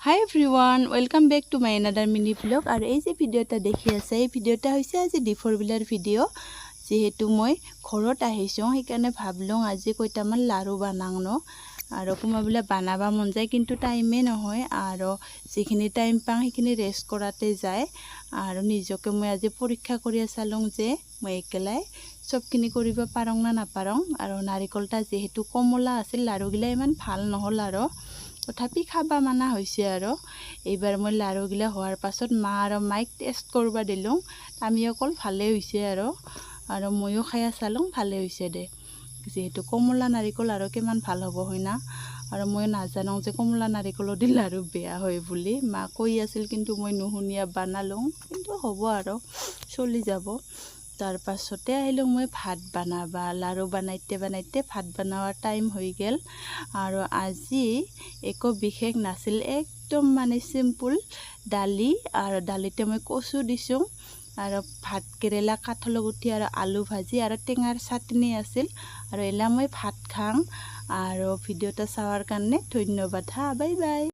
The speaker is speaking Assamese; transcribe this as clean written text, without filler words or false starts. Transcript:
Hi everyone, welcome back to my another mini vlog. R এই যে ভিডিওটা দেখি আছে এই ভিডিওটা হৈছে আজি ডিফৰবিলাৰ ভিডিও যেহেতু মই ঘৰত আহিছো সেইকাৰণে ভাবলং আজি কইটামান লাৰু বানাং ন আৰু কোমাবিলা বানাবা মন যায় কিন্তু টাইমে নহয় আৰু যিখিনি টাইম পাং সেইখিনি ৰেষ্ট কৰাতে যায় আৰু নিজকে মই আজি পৰীক্ষা কৰি আছালং যে মই একেলাই সবখিনি কৰিব পাৰং না নাপাৰং আৰু নাৰিকলটা যেহেতু কমলা আছিল লাৰুগিলা ইমান ভাল নহল আৰু তথাপি খাবা মানা হৈছে আৰু এইবাৰ মই লাৰুগিলা হোৱাৰ পাছত মা আৰু মাইক টেষ্ট কৰবা দিলুং আমি অকল ভালে হৈছে আৰু ময়ো খায়া চালুং ভালে হৈছে দে যেহেতু কমলা নাৰিকল আৰু কিমান ভাল হ'ব হয় না আৰু মই নাজানো যে কমলা নাৰিকলৰ দি লাৰু বেয়া হয় বুলি মা কৈ আছিল কিন্তু মই নুশুনিয়া বানালুং কিন্তু হ'ব আৰু চলি যাব তাৰ পাছতে আহিলো মই ভাত বানাবা লাৰু বানাইতে ভাত বানাৱাৰ টাইম হৈ গেল আৰু আজি একো বিশেষ নাছিল একদম মানে সিম্পল দালি আৰু দালিতে মই কচু দিছো আৰু ভাত কেৰেলা কাঠল গুটি আৰু আলু ভাজি আৰু টেঙাৰ চাটনি আছিল আৰু এলা মই ভাত খাম আৰু ভিডিওটা চাৱাৰ কাৰণে ধন্যবাদ হা বাই বাই।